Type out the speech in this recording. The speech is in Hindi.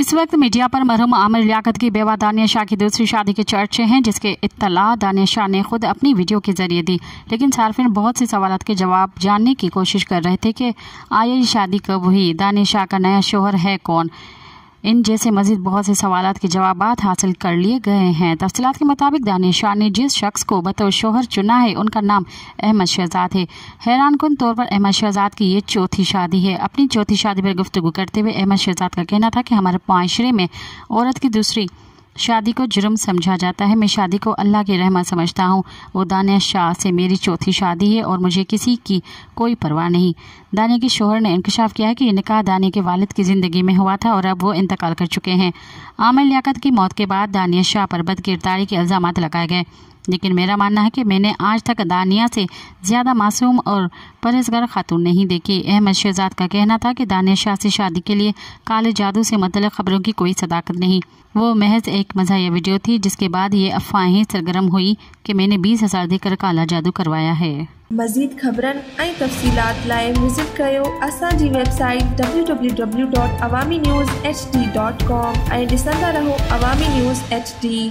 इस वक्त मीडिया पर मरहूम आमिर लियाकत की बेवा दानिया शाह की दूसरी शादी के चर्चे हैं, जिसके इत्तला दानिया शाह ने खुद अपनी वीडियो के जरिए दी। लेकिन सार्फिन बहुत से सवालात के जवाब जानने की कोशिश कर रहे थे कि आया ये शादी कब हुई, दानिया शाह का नया शोहर है कौन। इन जैसे मजीद बहुत से सवालात के जवाबात हासिल कर लिए गए हैं। तफसीलात के मुताबिक दानिया शाह ने जिस शख्स को बतौर शोहर चुना है उनका नाम अहमद शहजाद है। हैरानकुन तौर पर अहमद शहजाद की ये चौथी शादी है। अपनी चौथी शादी पर गुफ्तगू करते हुए अहमद शहजाद का कहना था कि हमारे माशरे में औरत की दूसरी शादी को जुर्म समझा जाता है। मैं शादी को अल्लाह की रहमत समझता हूँ। वो दानिया शाह से मेरी चौथी शादी है और मुझे किसी की कोई परवाह नहीं। दानिया के शोहर ने इंकशाफ किया है कि ये निकाह दानिया के वालिद की ज़िंदगी में हुआ था और अब वो इंतकाल कर चुके हैं। आमिर लियाकत की मौत के बाद दानिया शाह पर बदकिरदारी के इल्ज़ामात लगाए गए, लेकिन मेरा मानना है कि मैंने आज तक दानिया से ज़्यादा मासूम और परहेज़गार खातून नहीं देखी। अहमद शहजाद का कहना था कि दानिया शाह से शादी के लिए काले जादू से मुतल्लिक़ खबरों की कोई सदाकत नहीं, वो महज एक मज़ाहिया वीडियो थी, जिसके बाद ये अफवाहें सरगर्म हुई कि मैंने 20,000 देकर काला जादू करवाया है। मज़ीद खबरन ऐं तफ़सीलात लाइ विज़िट कयो असांजी वेबसाइट www.awamiNewsHD.com ऐं ॾिसंदा रहो अवामी न्यूज़ HD।